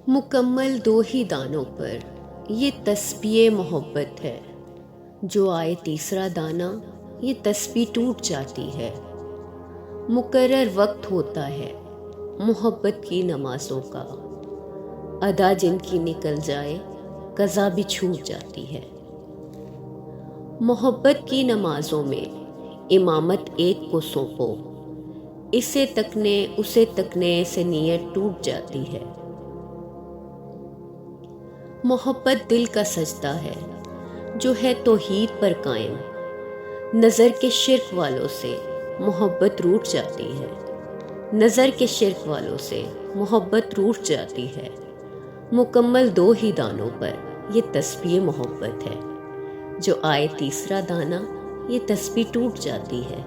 مکمل دو ہی دانوں پر یہ تسبیح محبت ہے، جو آئے تیسرا دانہ یہ تسبیح ٹوٹ جاتی ہے۔ مقرر وقت ہوتا ہے محبت کی نمازوں کا، ادا جن کی نکل جائے قضا بھی چھوٹ جاتی ہے۔ محبت کی نمازوں میں امامت ایک کو سونپو، اسے تکنے سے نیت ٹوٹ جاتی ہے۔ محبت دل کا سجدہ ہے جو ہے توحید پر قائم، نظر کے شرک والوں سے محبت روٹھ جاتی ہے، نظر کے شرک والوں سے محبت روٹھ جاتی ہے۔ مکمل دو ہی دانوں پر یہ تسبیح محبت ہے، جو آئے تیسرا دانہ یہ تسبیح ٹوٹ جاتی ہے۔